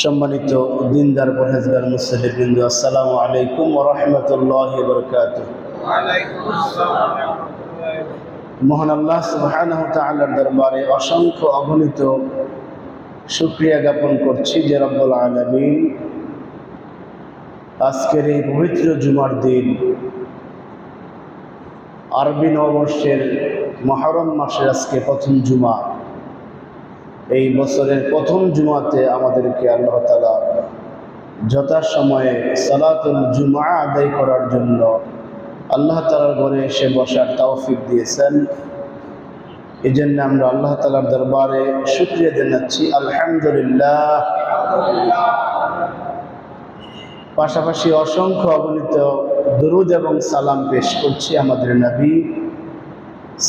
সম্মানিত দিনদার পরহেজগার মুসলিমবৃন্দ, আসসালামু আলাইকুম ওয়া রাহমাতুল্লাহি ওয়া বারাকাতুহু। মহান আল্লাহ সুবহানাহু ওয়া তাআলার দরবারে অসংখ্য অগণিত শুকরিয়া জ্ঞাপন করছি যে রব্বুল আলামিন আজকের এই পবিত্র জুমার দিন, আরবি নববর্ষের মুহররম মাসের আজকে প্রথম জুমা, এই বছরের প্রথম জুমাতে আমাদেরকে আল্লাহ তাআলা যথাসময়ে সালাতুল জুমা আদায় করার জন্য আল্লাহ তাআলার ঘরে এসে বসার তৌফিক দিয়েছেন। এই জন্য আমরা আল্লাহ তাআলার দরবারে শুকরিয়া জানাচ্ছি, আলহামদুলিল্লাহ। পাশাপাশি অসংখ্য অগণিত দুরুদ এবং সালাম পেশ করছি আমাদের নবী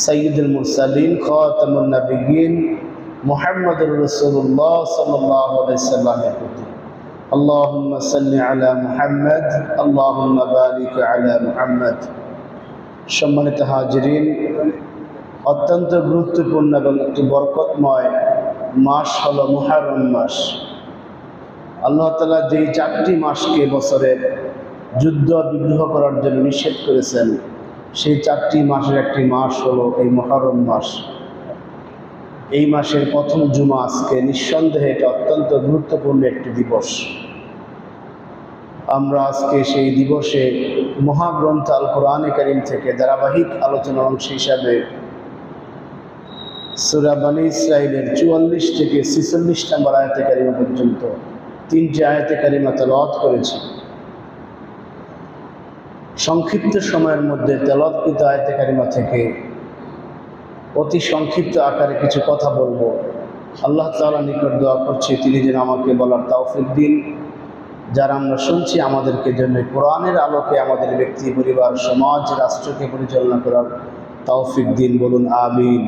সাইয়্যিদুল মুরসালিন খাতামুন নবিয়্যিন মুহাম্মদুর রাসূলুল্লাহ সাল্লাল্লাহু আলাইহি সাল্লামের প্রতি। আল্লাহুম্মা সাল্লি আলা মুহাম্মদ, আল্লাহুম্মা বারিক আলা মুহাম্মদ। সম্মানিত হাজিরিন, অত্যন্ত গুরুত্বপূর্ণ এবং একটি বরকতময় মাস হলো মুহররম মাস। আল্লাহ তাআলা যেই 4টি মাসকে বছরের যুদ্ধ বিগ্রহ করার জন্য নিষেধ করেছেন, সেই 4টি মাসের একটি মাস হলো এই মুহররম মাস। এই মাসের প্রথম জুমা আজকে, নিঃসন্দেহে এটা অত্যন্ত গুরুত্বপূর্ণ একটি দিবস। আমরা আজকে সেই দিবসে মহাগ্রন্থ আল কোরআনে কারীম থেকে ধারাবাহিক আলোচনার অংশ হিসাবে সূরা বনী ইসরাঈলের 44 থেকে 46 নম্বর আয়াতে কারিমা পর্যন্ত 3টি আয়াতে কারিমা তেলাওয়াত করেছি। সংক্ষিপ্ত সময়ের মধ্যে তেলাওয়াতকৃত আয়াতে কারিমা থেকে অতি সংক্ষিপ্ত আকারে কিছু কথা বলবো। আল্লাহ তাআলার নিকট দোয়া করছি তিনি যেন আমাকে বলার তৌফিক দিন। যারা আমরা শুনছি আমাদেরকে জন্য কোরআনের আলোকে আমাদের ব্যক্তি, পরিবার, সমাজ, রাষ্ট্রকে পরিচালনা করার তৌফিক দিন, বলুন আমিন।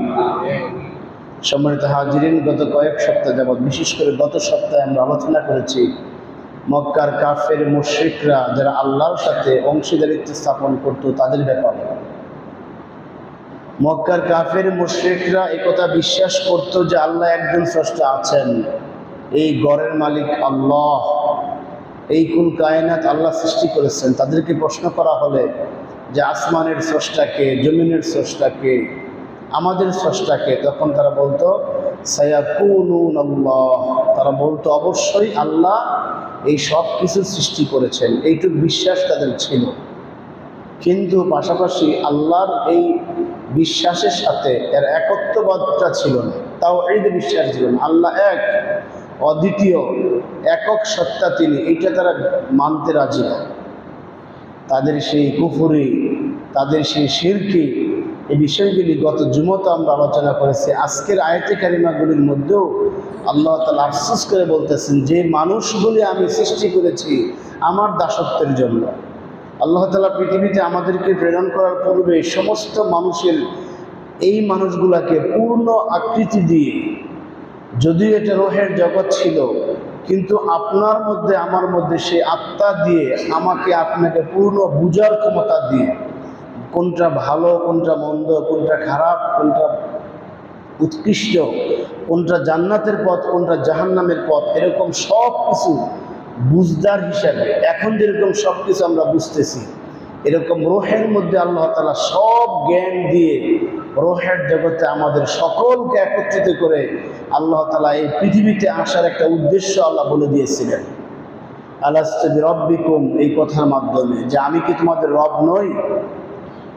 সম্মানিত হাজিরিন, গত কয়েক সপ্তাহ যাবৎ, বিশেষ করে গত সপ্তাহে আমরা আলোচনা করেছি মক্কার কাফের মুশরিকরা যারা আল্লাহর সাথে অংশীদারিত্ব স্থাপন করত তাদের ব্যাপারে। মক্কার কাফের মুশরিকরা একথা বিশ্বাস করত যে আল্লাহ একজন স্রষ্টা আছেন, এই গড়ের মালিক আল্লাহ, এই কুল কায়নাত আল্লাহ সৃষ্টি করেছেন। তাদেরকে প্রশ্ন করা হলে যে আসমানের স্রষ্টাকে, জমিনের স্রষ্টাকে, আমাদের স্রষ্টাকে, তখন তারা বলতো সায়াকুলুন আল্লাহ, তারা বলতো অবশ্যই আল্লাহ এই সব কিছু সৃষ্টি করেছেন। এইটুকু বিশ্বাস তাদের ছিল। কিন্তু পাশাপাশি আল্লাহর এই বিশ্বাসের সাথে এর একত্ববাদটা ছিল না, তাওহীদ বিশ্বাস ছিল না। আল্লাহ এক, অদ্বিতীয়, একক সত্তা তিনি, এইটা তারা মানতে রাজি না। তাদের সেই কুফরি, তাদের সেই শিরকি, এই বিষয়গুলি গত জুমাতে আমরা আলোচনা করেছি। আজকের আয়াতে কারিমাগুলির মধ্যেও আল্লাহ তাআলা আফসোস করে বলতেছেন যে মানুষগুলি আমি সৃষ্টি করেছি আমার দাসত্বের জন্য। আল্লাহ তাআলা পৃথিবীতে আমাদেরকে প্রেরণ করার পূর্বে সমস্ত মানুষের, এই মানুষগুলাকে পূর্ণ আকৃতি দিয়ে, যদিও এটা রোহের জগৎ ছিল, কিন্তু আপনার মধ্যে আমার মধ্যে সে আত্মা দিয়ে আমাকে আপনাকে পূর্ণ বুঝার ক্ষমতা দিয়ে, কোনটা ভালো, কোনটা মন্দ, কোনটা খারাপ, কোনটা উৎকৃষ্ট, কোনটা জান্নাতের পথ, কোনটা জাহান্নামের পথ, এরকম সব কিছু বুঝদার হিসাবে এখন যেরকম সব কিছু আমরা বুঝতেছি, এরকম রোহের মধ্যে আল্লাহ তাআলা সব জ্ঞান দিয়ে রোহের জগতে আমাদের সকলকে একত্রিত করে আল্লাহ তাআলা এই পৃথিবীতে আসার একটা উদ্দেশ্য আল্লাহ বলে দিয়েছিলেন। আলাস্তু বিরাব্বিকুম, এই কথার মাধ্যমে যে আমি কি তোমাদের রব নই,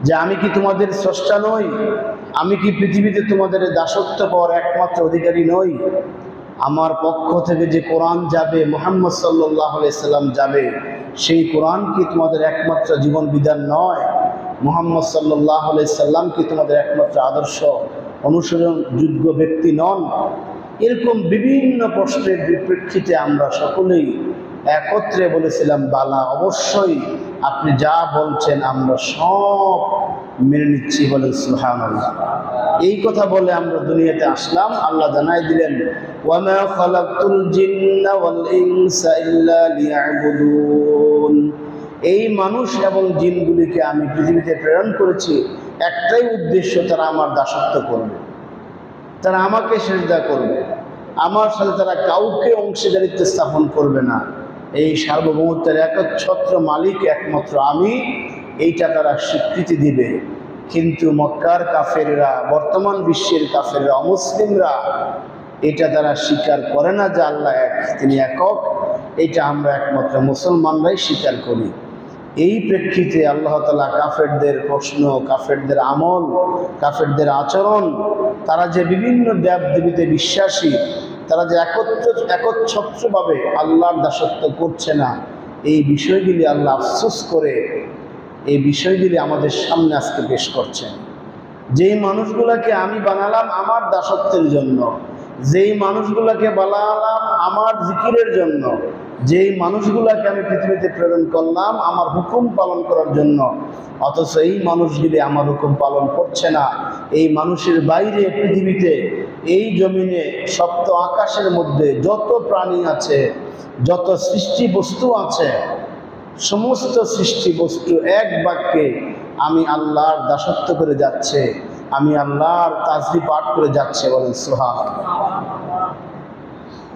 যে আমি কি তোমাদের স্রষ্টা নই, আমি কি পৃথিবীতে তোমাদের দাসত্ব পাওয়ার একমাত্র অধিকারী নই। আমার পক্ষ থেকে যে কোরআন যাবে, মুহাম্মদ সাল্লাল্লাহু আলাইহি সাল্লাম যাবে, সেই কোরআন কি তোমাদের একমাত্র জীবন বিধান নয়। মুহাম্মদ সাল্লাল্লাহু আলাইহি সাল্লাম কি তোমাদের একমাত্র আদর্শ অনুসরণযোগ্য ব্যক্তি নন। এরকম বিভিন্ন প্রশ্নের পরিপ্রেক্ষিতে আমরা সকলেই একত্রে বলেছিলাম বালা, অবশ্যই আপনি যা বলছেন আমরা সব মেনে নিচ্ছি, বলেন সুবহানাল্লাহ। এই কথা বলে আমরা দুনিয়াতে আসলাম। আল্লাহ জানাই দিলেন ওয়ামা খালাকতুল জিন্না ওয়াল ইনসা ইল্লা লিয়াবুদুন, এই মানুষ এবং জিনগুলিকে আমি পৃথিবীতে প্রেরণ করেছি একটাই উদ্দেশ্য, তারা আমার দাসত্ব করবে, তারা আমাকে সিজদা করবে। আমার সাথে তারা কাউকে অংশীদারিত্ব স্থাপন করবে না। এই সার্বভৌমত্বের একচ্ছত্র মালিক একমাত্র আমি, এইটা তারা স্বীকৃতি দিবে। কিন্তু মক্কার কাফেররা, বর্তমান বিশ্বের কাফেররা, অমুসলিমরা এটা তারা স্বীকার করে না যে আল্লাহ এক, তিনি একক। এটা আমরা একমাত্র মুসলমানরাই স্বীকার করি। এই প্রেক্ষিতে আল্লাহ তাআলা কাফেরদের প্রশ্ন, কাফেরদের আমল, কাফেরদের আচরণ, তারা যে বিভিন্ন দেব দেবীতে বিশ্বাসী, তারা যে একচ্ছত্রভাবে আল্লাহর দাসত্ব করছে না, এই বিষয়গুলি আল্লাহ আফসোস করে এই বিষয়গুলি আমাদের সামনে আজকে পেশ করছেন। যেই মানুষগুলোকে আমি বানালাম আমার দাসত্বের জন্য, যেই মানুষগুলোকে বানালাম আমার জিকিরের জন্য, যেই মানুষগুলোকে আমি পৃথিবীতে প্রেরণ করলাম আমার হুকুম পালন করার জন্য, অথচ এই মানুষগুলি আমার হুকুম পালন করছে না। এই মানুষের বাইরে পৃথিবীতে, এই জমিনে, সপ্ত আকাশের মধ্যে যত প্রাণী আছে, যত সৃষ্টি বস্তু আছে, সমস্ত সৃষ্টি বস্তু এক বাক্যে আমি আল্লাহর দাসত্ব করে যাচ্ছে, আমি আল্লাহর তাসবিহ পাঠ করে যাচ্ছে। বলেন সুবহানাল্লাহ।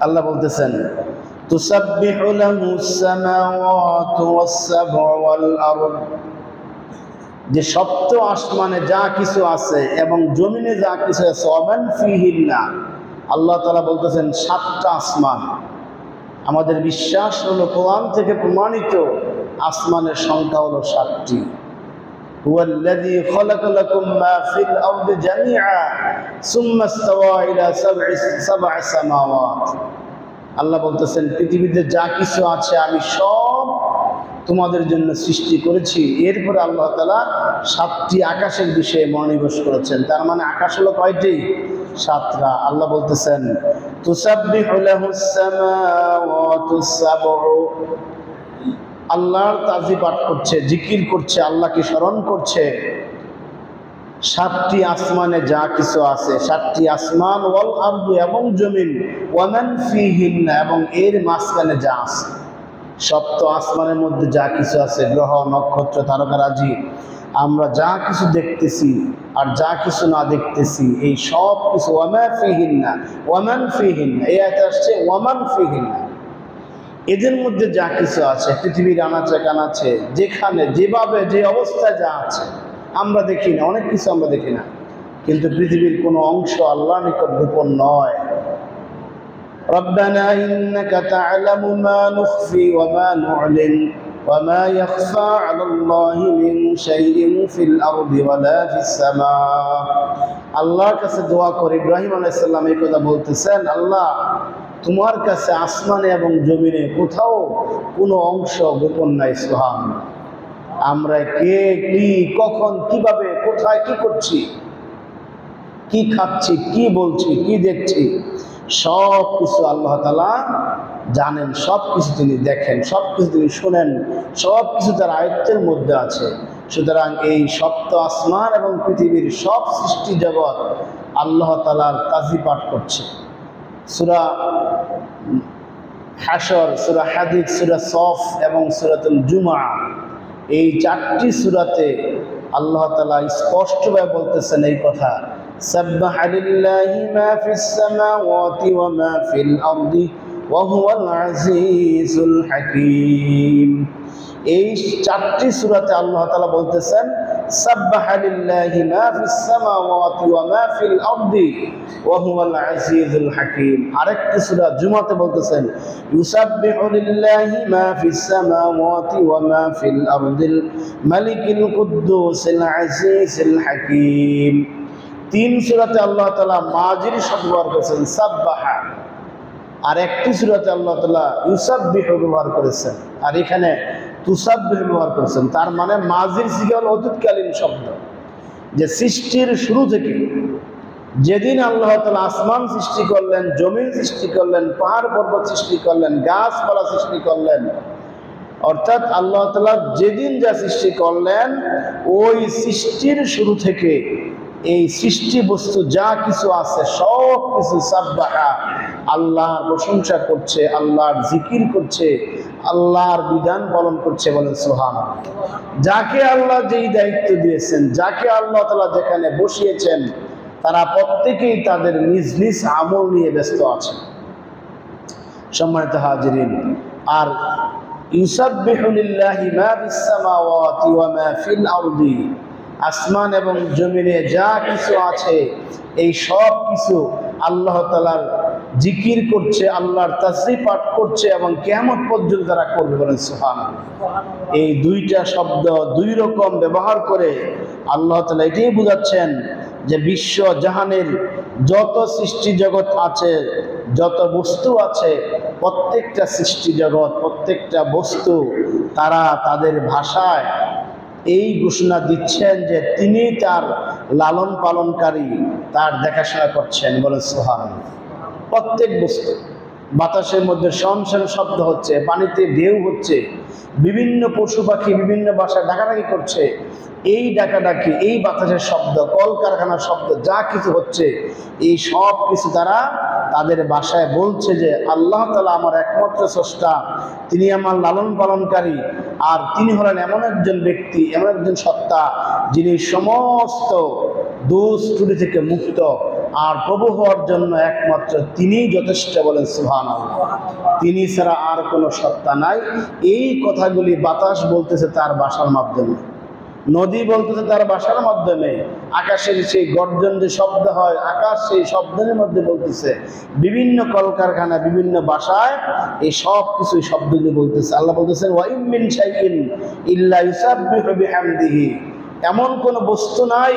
আল্লাহ বলতেছেন তুসাব্বিহু লাহুস সামাওয়াতু ওয়াস সাবউ ওয়াল আরদ, যে সপ্ত আসমানে যা কিছু আছে এবং জমিনে যা কিছু আছে, ওয়ামান ফিহিন্না, আল্লাহ তাআলা বলতেছেন সাতটা আসমান। আমাদের বিশ্বাস হলো, কোরআন থেকে প্রমাণিত, আসমানের সংখ্যা হলো 7টি। হুয়াল্লাযী খালাকা লাকুম মা ফিল আরদি জামিআ সুম্মা ইসতাওয়া ইলা সাব'i সামাওয়াত। আল্লাহ বলতেছেন পৃথিবীতে যা কিছু আছে আমি সব তোমাদের জন্য সৃষ্টি করেছি। এরপরে আল্লাহ তাআলা 7টি আকাশের বিষয়ে মনোনিবেশ করেছেন। তার মানে আকাশ হলো কয়টি? 7টা। আল্লাহ বলতেছেন তুসাব্বিহু লাহুস সামাওয়াতুস সাবউ, আল্লাহর তাসবিহ পাঠ করছে, জিকির করছে, আল্লাহকে স্মরণ করছে 7টি আসমানে যা কিছু আছে, 7টি আসমান, ওয়াল আরদু এবং জমিন, ওয়ামান ফিহিন্না এবং এর মাঝখানে যা আছে। সপ্ত আসমানের মধ্যে যা কিছু আছে, গ্রহ, নক্ষত্র, তারকারাজি, আমরা যা কিছু দেখতেছি আর যা কিছু না দেখতেছি, এই সব কিছু ওয়ামা ফিহিন্না, ওয়ামান ফিহিন্না, এই আয়াতে আসছে ওয়ামান ফিহিন্না, এদের মধ্যে যা কিছু আছে, পৃথিবীর আনাচে কানাচে, যেখানে যেভাবে যে অবস্থায় যা আছে, আমরা দেখি না, অনেক কিছু আমরা দেখি না, কিন্তু পৃথিবীর কোনো অংশ আল্লাহর নিকট গোপন নয়। রব্বানা ইন্নাকা তা'লামু মা নুখফি ওয়া মা নু'লিন ওয়া মা ইয়াখফা 'আলাল্লাহি মিন শাইইন ফিল আরদি ওয়া লা ফিস সামা। আল্লাহর কাছে দোয়া করে ইব্রাহিম আলাইহিস সালাম এই কথা বলতেছেন, আল্লাহ তোমার কাছে আসমানে এবং জমিনে কোথাও কোনো অংশ গোপন নাই। সুবহানাল্লাহ। আমরা কে, কি, কখন, কিভাবে, কোথায় কি করছি, কি খাচ্ছি, কি বলছি, কি দেখছি, সব কিছু আল্লাহ তাআলা জানেন, সব কিছু তিনি দেখেন, সব কিছু তিনি শুনেন, সব কিছু তার আয়ত্তের মধ্যে আছে। সুতরাং এই সপ্ত আসমান এবং পৃথিবীর সব সৃষ্টি জগৎ আল্লাহ তাআলার তাসবিহ পাঠ করছে। সূরা হাশর, সূরা হাদীদ, সূরা সফ এবং সূরাতুল জুমআ, এই 4টি সূরাতে আল্লাহ তাআলা স্পষ্টভাবে বলতেছেন এই কথা, সাব্বাহা লিল্লাহি মা ফিস সামাওয়াতি ওয়া মা ফিল আরদি ওয়া হুয়াল আজিজুল হাকীম। এই 4টি সূরাতে আল্লাহ তাআলা বলতেছেন সাব্বাহা লিল্লাহি মা ফিস সামাওয়াতি ওয়া মা ফিল আরদি ওয়া হুয়াল আজিজুল হাকীম। আরেকটি সূরা জুমাতে বলতেছেন ইউসাব্বিহু লিল্লাহি মা ফিস সামাওয়াতি ওয়া মা ফিল আরদিল মালিকিল কুদ্দুসিল আজিজিল হাকীম। 3 সূরাতে আল্লাহ তাআলা মাজির শব্দ ব্যবহার করেছেন সাব্বাহা, আর একটি সূরাতে আল্লাহ তাআলা ইউসাব্বিহু ব্যবহার করেছেন, আর এখানে তুসাব্বিহু ব্যবহার করেছেন। তার মানে মাজির সিগা হল অতীতকালীন শব্দ, যে সৃষ্টির শুরু থেকে, যেদিন আল্লাহ তাআলা আসমান সৃষ্টি করলেন, জমিন সৃষ্টি করলেন, পাহাড় পর্বত সৃষ্টি করলেন, গাছপালা সৃষ্টি করলেন, অর্থাৎ আল্লাহ তাআলা যেদিন যা সৃষ্টি করলেন, ওই সৃষ্টির শুরু থেকে এই সৃষ্টি বস্তু যা কিছু আছে সব কিছু সাব্বাহা, আল্লাহর প্রশংসা করছে, আল্লাহর জিকির করছে, আল্লাহর বিধান পালন করছে। বলেন সুবহানাল্লাহ। যাকে আল্লাহ যেই দায়িত্ব দিয়েছেন, যাকে আল্লাহ তাআলা যেখানে বসিয়েছেন, তারা প্রত্যেকেই তাদের নিজ নিজ আমল নিয়ে ব্যস্ত আছে। সম্মানিত হাজিরিন, আর ইউসাব্বিহু লিল্লাহি মা ফিস সামাওয়াতি ওয়া মা ফিল আরদি, আসমান এবং জমিনে যা কিছু আছে এই সব কিছু আল্লাহ তাআলার জিকির করছে, আল্লাহর তাসবিহ পাঠ করছে এবং কিয়ামত পর্যন্ত তারা করবে। বলেন সুবহানাল্লাহ। এই দুইটা শব্দ দুই রকম ব্যবহার করে আল্লাহ তাআলা এটাই বোঝাচ্ছেন যে বিশ্ব জাহানের যত সৃষ্টি জগৎ আছে, যত বস্তু আছে, প্রত্যেকটা সৃষ্টি জগৎ, প্রত্যেকটা বস্তু তারা তাদের ভাষায় এই ঘোষণা দিচ্ছেন যে তিনি তার লালন পালনকারী, তার দেখাশোনা করছেন। বলে সুবহানাল্লাহ। প্রত্যেক বস্তু, বাতাসের মধ্যে শনশন শব্দ হচ্ছে, পানিতে ঢেউ হচ্ছে, বিভিন্ন পশু পাখি বিভিন্ন ভাষায় ডাকাডাকি করছে, এই ডাকাডাকি, এই বাতাসের শব্দ, কলকারখানার শব্দ, যা কিছু হচ্ছে এই সব কিছু তারা তাদের ভাষায় বলছে যে আল্লাহ তাআলা আমার একমাত্র স্রষ্টা, তিনি আমার লালন পালনকারী, আর তিনি হলেন এমন একজন ব্যক্তি, এমন একজন সত্তা যিনি সমস্ত দোষ ত্রুটি থেকে মুক্ত, আর প্রভু হওয়ার জন্য একমাত্র তিনিই যথেষ্ট। বলেন সুবহানাল্লাহ। তিনি ছাড়া আর কোনো সত্তা নাই। এই কথাগুলি বাতাস বলতেছে তার ভাষার মাধ্যমে, নদী বলতেছে তার ভাষার মাধ্যমে, আকাশের সেই গর্জন যে শব্দ হয় আকাশ সেই শব্দের মধ্যে বলতেছে, বিভিন্ন কলকারখানা বিভিন্ন ভাষায় এই সব কিছু শব্দগুলি বলতেছে। আল্লাহ বলতেছেন ওয়া ইম মিন শাইইন ইল্লা ইউসাব্বিহু বিহামদিহি, এমন কোন বস্তু নাই,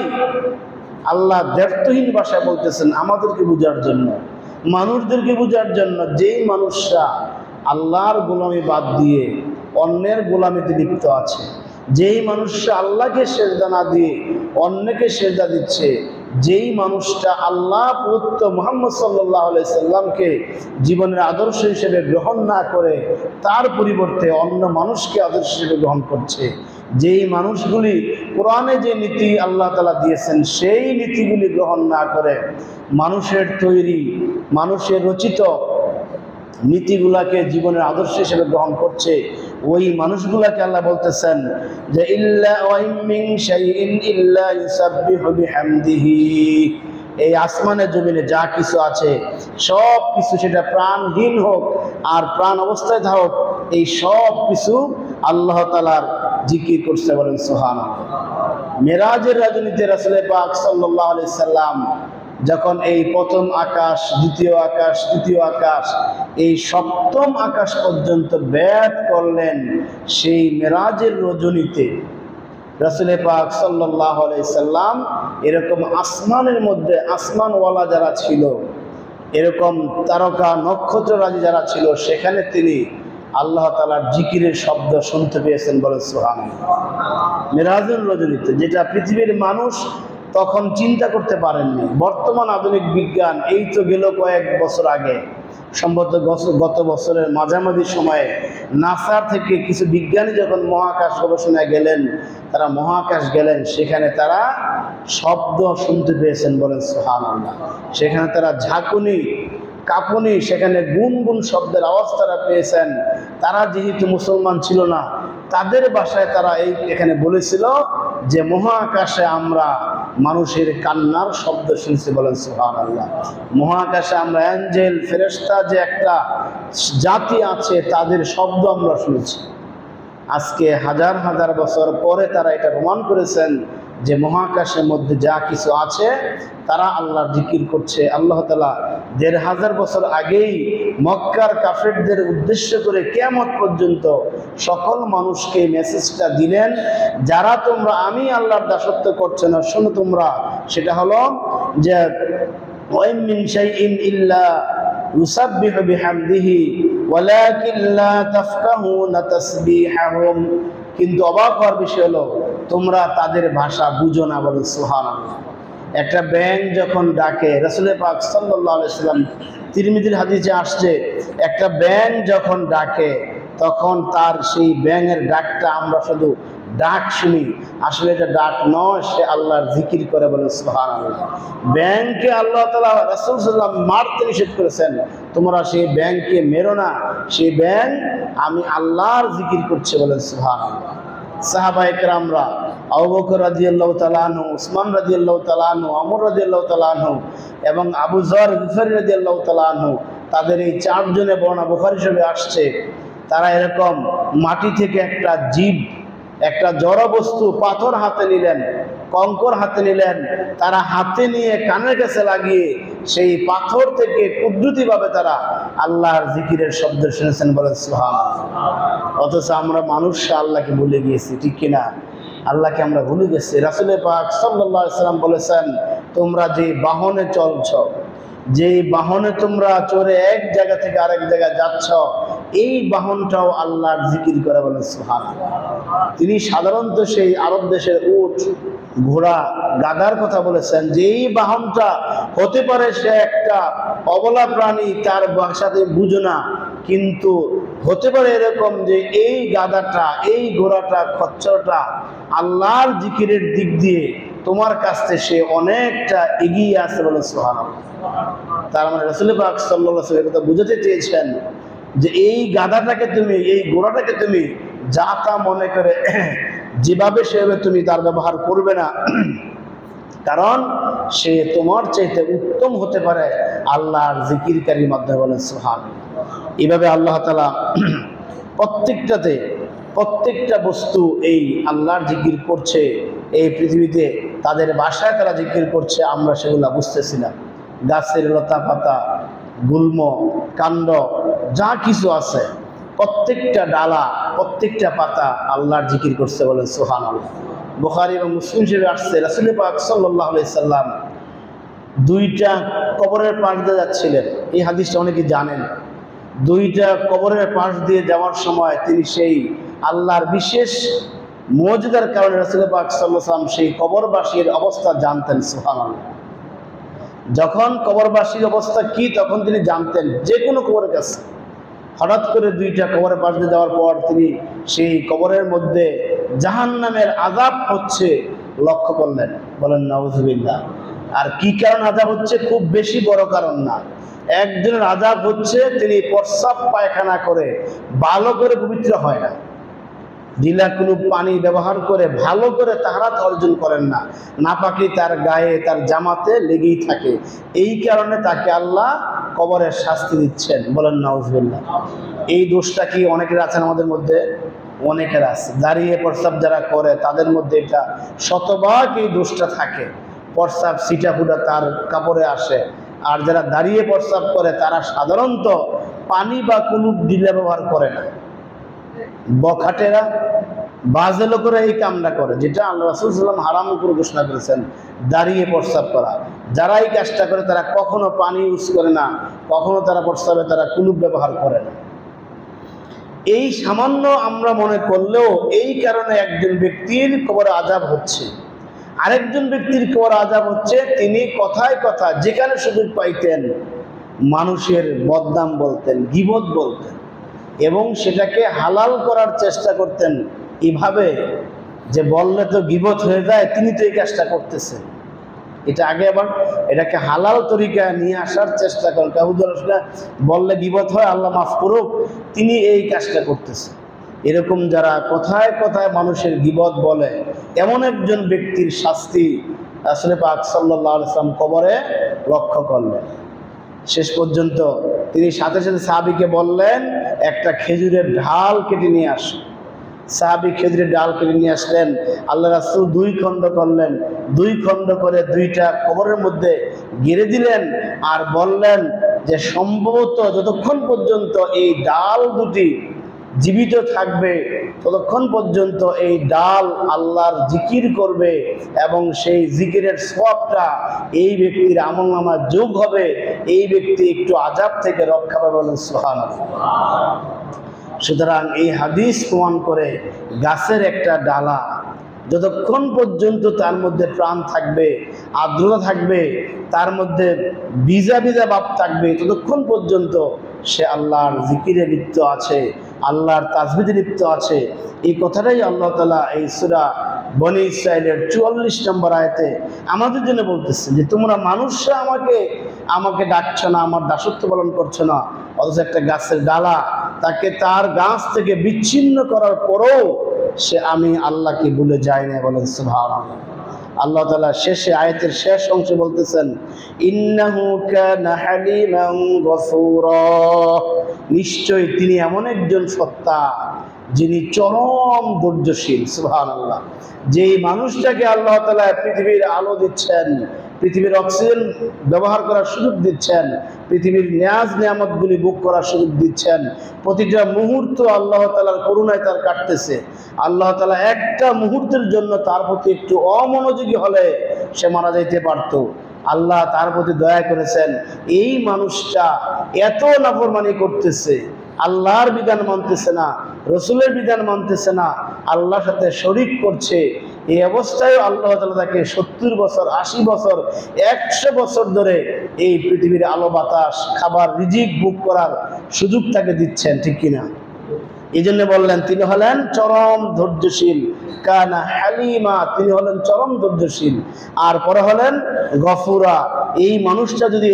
আল্লাহ দ্ব্যর্থহীন ভাষায় বলতেছেন আমাদেরকে বোঝার জন্য, মানুষদেরকে বোঝার জন্য। যেই মানুষরা আল্লাহর গোলামি বাদ দিয়ে অন্যের গোলামিতে লিপ্ত আছে, যেই মানুষটা আল্লাহকে সেজদা না দিয়ে অন্যকে সেজদা দিচ্ছে, যেই মানুষটা আল্লাহ প্রদত্ত মুহাম্মদ সাল্লাল্লাহু আলাইহি সাল্লামকে জীবনের আদর্শ হিসেবে গ্রহণ না করে তার পরিবর্তে অন্য মানুষকে আদর্শ হিসেবে গ্রহণ করছে, যেই মানুষগুলি কোরআনে যে নীতি আল্লাহ তাআলা দিয়েছেন সেই নীতিগুলি গ্রহণ না করে মানুষের তৈরি, মানুষের রচিত নীতিগুলাকে জীবনের আদর্শ হিসেবে গ্রহণ করছে, ওই মানুষগুলাকে আল্লাহ বলতেছেন যে ইল্লা ওয়া মিন শাইইন ইল্লা ইউসাব্বিহু বিহামদিহি, এই আসমানে জমিনে যা কিছু আছে সব কিছু, সেটা প্রাণহীন হোক আর প্রাণ অবস্থায় থাকুক, এই সব কিছু আল্লাহ তাআলার জিকির করছে। বলেন সুবহানাল্লাহ। মেরাজের রাজনীতি রাসূল পাক সাল্লাল্লাহু আলাইহি সাল্লাম যখন এই প্রথম আকাশ, দ্বিতীয় আকাশ, তৃতীয় আকাশ, এই সপ্তম আকাশ পর্যন্ত ব্যাট করলেন, সেই মেরাজের রজনীতে রাসূল পাক সাল্লাল্লাহু আলাইহি সাল্লাম এরকম আসমানের মধ্যে আসমানওয়ালা যারা ছিল, এরকম তারকা নক্ষত্ররাজি যারা ছিল, সেখানে তিনি আল্লাহ তাআলার জিকিরের শব্দ শুনতে পেয়েছেন। বলে সুবহানাল্লাহ। মেরাজের রজনীতে, যেটা পৃথিবীর মানুষ তখন চিন্তা করতে পারেননি। বর্তমান আধুনিক বিজ্ঞান এই তো গেল কয়েক বছর আগে, সম্ভবত গত বছরের মাঝামাঝি সময়ে নাসা থেকে কিছু বিজ্ঞানী যখন মহাকাশ গবেষণায় গেলেন, তারা মহাকাশ গেলেন, সেখানে তারা শব্দ শুনতে পেয়েছেন। বলেন সুবহানাল্লাহ। সেখানে তারা ঝাঁকুনি, কাঁপুনি, সেখানে গুনগুন শব্দের আওয়াজ তারা পেয়েছেন। তারা যেহেতু মুসলমান ছিল না, তাদের ভাষায় তারা এখানে বলেছিল যে মহাকাশে আমরা মানুষের কান্নার শব্দ শুনছি। বলেন সুবহানাল্লাহ। মহাকাশে আমরা অ্যাঞ্জেল, ফেরেশতা যে একটা জাতি আছে তাদের শব্দ আমরা শুনেছি। আজকে হাজার হাজার বছর পরে তারা এটা প্রমাণ করেছেন যে মহাকাশের মধ্যে যা কিছু আছে তারা আল্লাহর জিকির করছে। আল্লাহ তাআলা ১৫০০ বছর আগেই মক্কার কাফেরদের উদ্দেশ্য করে কিয়ামত পর্যন্ত সকল মানুষকে মেসেজটা দিলেন, যারা তোমরা আমি আল্লাহর দাসত্ব করছো না, শোনো তোমরা, সেটা হলো যে ওয়া মিন শাইইন ইল্লা ইউসাব্বিহু বিহামদিহি ওয়ালাকিন লা তাফকাহুনা তাসবিহাহুম, কিন্তু অবাক হওয়ার বিষয় হলো তোমরা তাদের ভাষা বুঝো না। বলে সুবহানাল্লাহ। একটা ব্যাঙ যখন ডাকে, রাসূল পাক সাল্লাল্লাহু আলাইহি সাল্লাম তিরমিজির হাদিসে আসছে, একটা ব্যাঙ যখন ডাকে তখন তার সেই ব্যাঙের ডাকটা আমরা শুধু ডাক শুনি, আসলে এটা ডাক নয়, সে আল্লাহর জিকির করে। বলে সুবহানাল্লাহ। ব্যাঙকে আল্লাহ তাআলা রাসূল সাল্লাল্লাহু আলাইহি ওয়াসাল্লাম মারতে নিষেধ করেছেন, তোমরা সেই ব্যাঙকে মেরো না, সেই ব্যাঙ আমি আল্লাহর জিকির করছে। বলে সুবহানাল্লাহ। সাহাবায়ে কেরামরা আবু বকর রাদিয়াল্লাহু তাআলা আনহু, উসমান রাদিয়াল্লাহু তাআলা আনহু, ওমর রাদিয়াল্লাহু তাআলা আনহু এবং আবু যর গিফারী রাদিয়াল্লাহু তাআলা আনহু, তাদের এই 4 জনের বর্ণনা বুখারী শরীফে আসছে, তারা এরকম মাটি থেকে একটা জীব, একটা জড় বস্তু পাথর হাতে নিলেন, কঙ্কর হাতে নিলেন, তারা হাতে নিয়ে কানের কাছে লাগিয়ে সেই পাথর থেকে কুদরতিভাবে তারা আল্লাহর জিকিরের শব্দ শুনেছেন, বলেন সুবহানাল্লাহ। অথচ আমরা মানুষ আল্লাহকে ভুলে গিয়েছি, ঠিক কিনা? আল্লাহকে আমরা ভুলে গেছি। রাসূল পাক সাল্লাল্লাহু আলাইহি সাল্লাম বলেছেন, তোমরা যে বাহনে চলছ, যেই বাহনে তোমরা চড়ে এক জায়গা থেকে আরেক জায়গায় যাচ্ছ, এই বাহনটাও আল্লাহর জিকির করে, বলেন সুবহানাল্লাহ। তিনি সাধারণত সেই আরব দেশের উট, ঘোড়া, গাধার কথা বলেছেন, যে এই বাহনটা হতে পারে সে একটা অবলা প্রাণী, তার ভাষাতে বুঝো না, কিন্তু হতে পারে এরকম যে এই গাধাটা, এই ঘোড়াটা, খচ্চরটা আল্লাহর জিকিরের দিক দিয়ে তোমার কাছ থেকে সে অনেকটা এগিয়ে আছে, বলে সুবহানাল্লাহ। তার মানে রাসূল পাক সাল্লাল্লাহু আলাইহি ওয়াসাল্লাম কথা বুঝাতে চেয়েছেন যে এই গাধাটাকে তুমি, এই ঘোড়াটাকে তুমি যা তা মনে করে যেভাবে সেভাবে তুমি তার ব্যবহার করবে না, কারণ সে তোমার চাইতে উত্তম হতে পারে আল্লাহর জিকিরকারীর মাধ্যমে, বলেন সুবহানাল্লাহ। এইভাবে আল্লাহ তাআলা প্রত্যেকটা বস্তু এই আল্লাহর জিকির করছে এই পৃথিবীতে, তাদের ভাষায় তারা জিকির করছে, আমরা সেগুলো বুঝতেছি না। গাছের লতা পাতা, গুল্ম, কাণ্ড, যা কিছু আছে, প্রত্যেকটা ডালা, প্রত্যেকটা পাতা আল্লাহর জিকির করছে, বলেন সুবহানাল্লাহ। বুখারী এবং মুসলিম শরীফে আসছে, রাসূল পাক সাল্লাল্লাহু আলাইহি সাল্লাম 2টা কবরের পাশ দিয়ে যাচ্ছিলেন। এই হাদিসটা অনেকে জানেন। 2টা কবরের পাশ দিয়ে যাওয়ার সময় তিনি সেই আল্লাহর বিশেষ মুজিজার কারণে রাসূল পাক সাল্লাল্লাহু আলাইহি সাল্লাম সেই কবরবাসীর অবস্থা জানতেন, সুবহানাল্লাহ। যখন কবরবাসীর অবস্থা কি তখন তিনি জানতেন, যে কোনো কবরের কাছে। হঠাৎ করে 2টা কবরের পাশ দিয়ে যাওয়ার পর তিনি সেই কবরের মধ্যে জাহান্নামের আযাব হচ্ছে লক্ষ্য করলেন, বলেন নাউযুবিল্লাহ। আর কি কারণ আযাব হচ্ছে? খুব বেশি বড় কারণ না। একজনের আযাব হচ্ছে তিনি প্রস্রাব পায়খানা করে ভালো করে পবিত্র হয় না, ঢিলা কোনো পানি ব্যবহার করে ভালো করে তাহারাত অর্জন করেন না, নাপাকি তার গায়ে, তার জামাতে লেগেই থাকে। এই কারণে তাকে আল্লাহ কবরের শাস্তি দিচ্ছেন, বলেন নাউযুবিল্লাহ। এই দোষটা কি অনেকের আছেন আমাদের মধ্যে? অনেকের আছে। দাঁড়িয়ে প্রস্রাব যারা করে তাদের মধ্যে এটা শতভাগ এই দোষটা থাকে। প্রস্রাব ছিটা ফুটা তার কাপড়ে আসে। আর যারা দাঁড়িয়ে প্রস্রাব করে তারা সাধারণত পানি বা কোনো ঢিলা ব্যবহার করে না। বখাটেরা, বাজে লোকেরা এই কামটা করে, যেটা আল্লাহ রাসূল সাল্লাল্লাহু আলাইহি ওয়াসাল্লাম হারাম করে ঘোষণা করেছেন, দাঁড়িয়ে প্রস্রাব করা। যারা এই কাজটা করে তারা কখনো পানি ইউজ করে না, কখনো তারা প্রস্রাবে তারা কুলুপ ব্যবহার করে না। এই সামান্য আমরা মনে করলেও এই কারণে একজন ব্যক্তির কবরে আযাব হচ্ছে। আরেকজন ব্যক্তির কবরে আযাব হচ্ছে তিনি কথায় কথা যেখানে সুযোগ পাইতেন মানুষের বদনাম বলতেন, গীবত বলতেন, এবং সেটাকে হালাল করার চেষ্টা করতেন এভাবে যে বললে তো গীবত হয়ে যায়, তিনি তো এই কাজটা করতেছেন। এটা আগে আবার এটাকে হালাল তরিকায় নিয়ে আসার চেষ্টা করেন, কাউদুল্লাহ বললে গীবত হয়, আল্লাহ মাফ করুক, তিনি এই কাজটা করতেছেন। এরকম যারা কথায় কথায় মানুষের গীবত বলে, এমন একজন ব্যক্তির শাস্তি রাসূল পাক সাল্লাল্লাহু আলাইহি ওয়াসাল্লাম কবরে লক্ষ্য করলেন। শেষ পর্যন্ত তিনি সাথে সাথে সাহাবীকে বললেন, একটা খেজুরের ঢাল কেটে নিয়ে আস। সাহাবী খেজুরের ডাল কেটে নিয়ে আসলেন। আল্লাহ রাসূল 2 খণ্ড করলেন, 2 খণ্ড করে 2টা কবরের মধ্যে গেড়ে দিলেন, আর বললেন যে সম্ভবত যতক্ষণ পর্যন্ত এই ডাল দুটি জীবিত থাকবে ততক্ষণ পর্যন্ত এই ডাল আল্লাহর জিকির করবে এবং সেই জিকিরের সওয়াবটা এই ব্যক্তির আমলনামায় যোগ হবে, এই ব্যক্তি একটু আযাব থেকে রক্ষা পাবে, বলেন সুবহানাল্লাহ। সুতরাং এই হাদিস প্রমাণ করে গাছের একটা ডালা যতক্ষণ পর্যন্ত তার মধ্যে প্রাণ থাকবে, আর্দ্রতা থাকবে, তার মধ্যে ভিজা ভিজা ভাব থাকবে, ততক্ষণ পর্যন্ত সে আল্লাহর জিকিরে লিপ্ত আছে, আল্লাহর তাসবিহে লিপ্ত আছে। এই কথাটাই আল্লাহ তাআলা এই সূরা বনী ইসরাঈলের 44 নম্বর আয়াতে আমাদের জন্য বলতেছেন যে তোমরা মানুষরা আমাকে ডাকছো না, আমার দাসত্ব পালন করছো না, অথচ একটা গাছের ডালা তাকে তার গাছ থেকে বিচ্ছিন্ন করার পরেও সে আমি আল্লাহকে ভুলে যায় না, বলেন সুবহানাল্লাহ। আল্লাহ তাআলা শেষে আয়াতের শেষ অংশে বলতেছেন, ইন্নাহু কানা হালিমান গফুরা, নিশ্চয়ই তিনি এমন একজন সত্তা যিনি চরম ধৈর্যশীল। সুবহানাল্লাহ। যেই মানুষটাকে আল্লাহ তাআলা পৃথিবীর আলো দিচ্ছেন, পৃথিবীর অক্সিজেন ব্যবহার করার সুযোগ দিচ্ছেন, পৃথিবীর নিয়াজ নিয়ামতগুলি ভোগ করার সুযোগ দিচ্ছেন, প্রতিটা মুহূর্ত আল্লাহ তাআলার করুণায় তার কাটতেছে। আল্লাহ তাআলা একটা মুহূর্তের জন্য তার প্রতি একটু অমনোযোগী হলে সে মারা যাইতে পারত। আল্লাহ তার প্রতি দয়া করেছেন। এই মানুষটা এত নাফরমানি করতেছে, আল্লাহর বিধান মানতেছে না, রসুলের বিধান মানতেছে না, আল্লাহর সাথে শরীক করছে, এই অবস্থায় আল্লাহ তাআলা তাকে 70 বছর, 80 বছর, 100 বছর ধরে এই পৃথিবীর আলো বাতাস, খাবার, রিজিক ভোগ করার সুযোগ তাকে দিচ্ছেন, ঠিক কিনা? এই জন্য বললেন তিনি হলেন চরম ধৈর্যশীল। কানা হালিমা, তিনি হলেন চরম ধৈর্যশীল। আর পরে হলেন গফুরা। এই মানুষটা যদি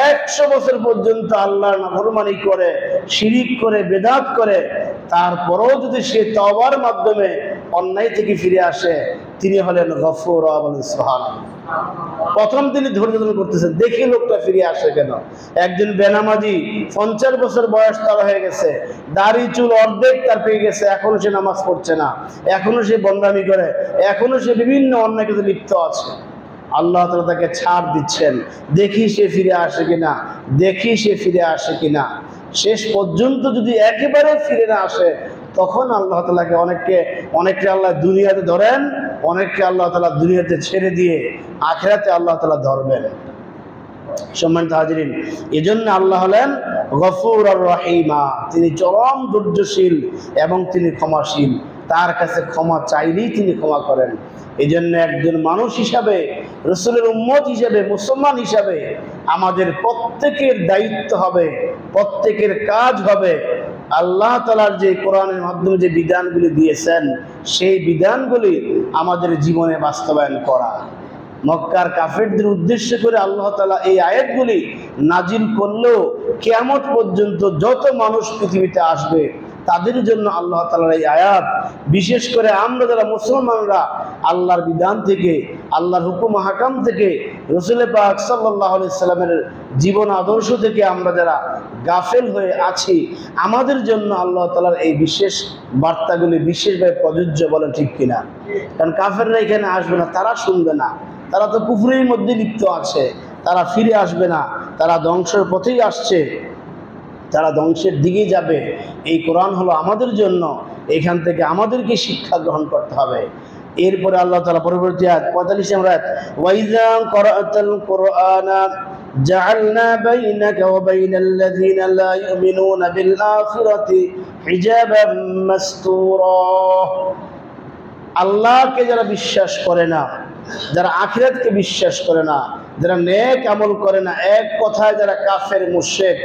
100 বছর পর্যন্ত আল্লাহর নাফরমানি করে, শিরিক করে, বেদাত করে, তারপরেও যদি সে তওবার মাধ্যমে অন্যায় থেকে ফিরে আসে, তিনি হলেন গফুরা। বলেন সুবহানাল্লাহ। প্রথম তিনি ধৈর্য ধারণ করতেছেন, দেখি লোকটা ফিরে আসে কেন। একজন বেনামাজি, 50 বছর বয়স তার হয়ে গেছে, দাড়ি চুল অর্ধেক তার পেয়ে গেছে, এখনো সে নামাজ পড়ছে না, এখনো সে বন্দামি করে, এখনো সে বিভিন্ন অন্যায় কাজে লিপ্ত আছে। আল্লাহ তাআলা তাকে ছাড় দিচ্ছেন, দেখি সে ফিরে আসে কিনা, দেখি সে ফিরে আসে কিনা। শেষ পর্যন্ত যদি একেবারে ফিরে না আসে, তখন আল্লাহ তাআলাকে অনেককে আল্লাহ দুনিয়াতে ধরেন, অনেককে আল্লাহ তাআলা দুনিয়াতে ছেড়ে দিয়ে আখিরাতে আল্লাহ তাআলা ধরবেন। সম্মানিত হাজিরিন, এজন্য আল্লাহ হলেন গফুর আর রহিমা, তিনি চরম ধৈর্যশীল এবং তিনি ক্ষমাশীল। তার কাছে ক্ষমা চাইলেই তিনি ক্ষমা করেন। এই জন্য একজন মানুষ হিসাবে, রসুলের উম্মত হিসাবে, মুসলমান হিসাবে আমাদের প্রত্যেকের দায়িত্ব হবে, প্রত্যেকের কাজ হবে আল্লাহ তাআলার যে কোরআনের মাধ্যমে যে বিধানগুলি দিয়েছেন, সেই বিধানগুলি আমাদের জীবনে বাস্তবায়ন করা। মক্কার কাফেরদের উদ্দেশ্য করে আল্লাহ তাআলা এই আয়াতগুলি নাজিল করলেও কিয়ামত পর্যন্ত যত মানুষ পৃথিবীতে আসবে তাদের জন্য আল্লাহ তাআলার এই আয়াত, বিশেষ করে আমরা যারা মুসলমানরা আল্লাহর বিধান থেকে, আল্লাহর হুকুম হাকাম থেকে, রাসূল পাক সাল্লাল্লাহু আলাইহি সাল্লামের জীবন আদর্শ থেকে আমরা যারা গাফেল হয়ে আছি, আমাদের জন্য আল্লাহ তাআলার এই বিশেষ বার্তাগুলি বিশেষভাবে প্রযোজ্য। বলেন ঠিক কিনা? কারণ কাফেররা এখানে আসবে না, তারা শুনবে না, তারা তো কুফরের মধ্যে লিপ্ত আছে, তারা ফিরে আসবে না, তারা ধ্বংসের পথেই আসছে, তারা ধ্বংসের দিকে যাবে। এই কোরআন হলো আমাদের জন্য, এখান থেকে আমাদেরকে শিক্ষা গ্রহণ করতে হবে। এরপরে আল্লাহ তাআলা পরবর্তী আয়াত 45 নম্বর আয়াত, ওয়াইযা ক্রাআতাল কুরআনা জাআলনা বাইনাকা ওয়া বাইনাল্লাযিনা লা ইউমিনুনা বিল আখিরাতি হিজাবাম মাসতুরা। আল্লাহকে যারা বিশ্বাস করে না, যারা আখিরাতকে বিশ্বাস করে না, যারা নেক আমল করে না, এক কথায় যারা কাফের মুশরিক,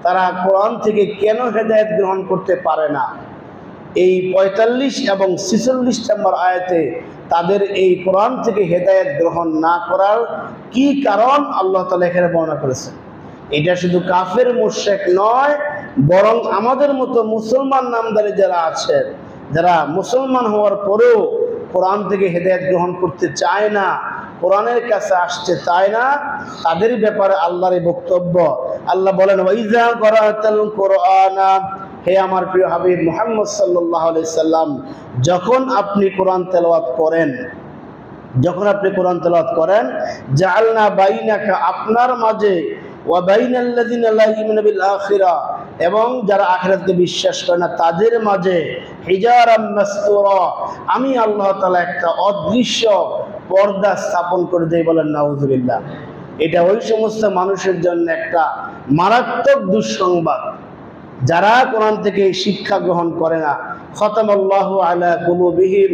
তারা কোরআন থেকে কেন হেদায়েত গ্রহণ করতে পারে না? এই 45 এবং 46 নম্বর আয়াতে তাদের এই কোরআন থেকে হেদায়েত গ্রহণ না করার কি কারণ আল্লাহ তাআলা এখানে বর্ণনা করেছেন। এটা শুধু কাফের মুশরিক নয়, বরং আমাদের মতো মুসলমান নামধারী যারা আছেন, যারা মুসলমান হওয়ার পরেও কোরআন থেকে হেদায়েত গ্রহণ করতে চায় না, কোরআনের কাছে আসতে চায় না, তাদের ব্যাপারে আল্লাহর এই বক্তব্য। আল্লাহ বলেন, ওয়াইযা ক্রাআতাল কুরআনা, হে আমার প্রিয় হাবিব মুহাম্মদ সাল্লাল্লাহু আলাইহি সাল্লাম, যখন আপনি কোরআন তেলাওয়াত করেন, যখন আপনি কোরআন তেলাওয়াত করেন, জাআলনা বাইনাকা, আপনার মাঝে, ওয়া বাইনাল্লাযিনা লা ইউমিনুনা বিল আখিরা, এবং যারা আখিরাতকে বিশ্বাস করে না তাদের মাঝে, হিজারাম মাসতুরা, আমি আল্লাহ তাআলা একটা অদৃশ্য পর্দা স্থাপন করে দেই। বলেন নাউযুবিল্লাহ। এটা ওই সমস্ত মানুষের জন্য একটা মারাত্মক দুঃসংবাদ যারা কোরআন থেকে শিক্ষা গ্রহণ করে না। খতামাল্লাহু আলা কুলুবিহিম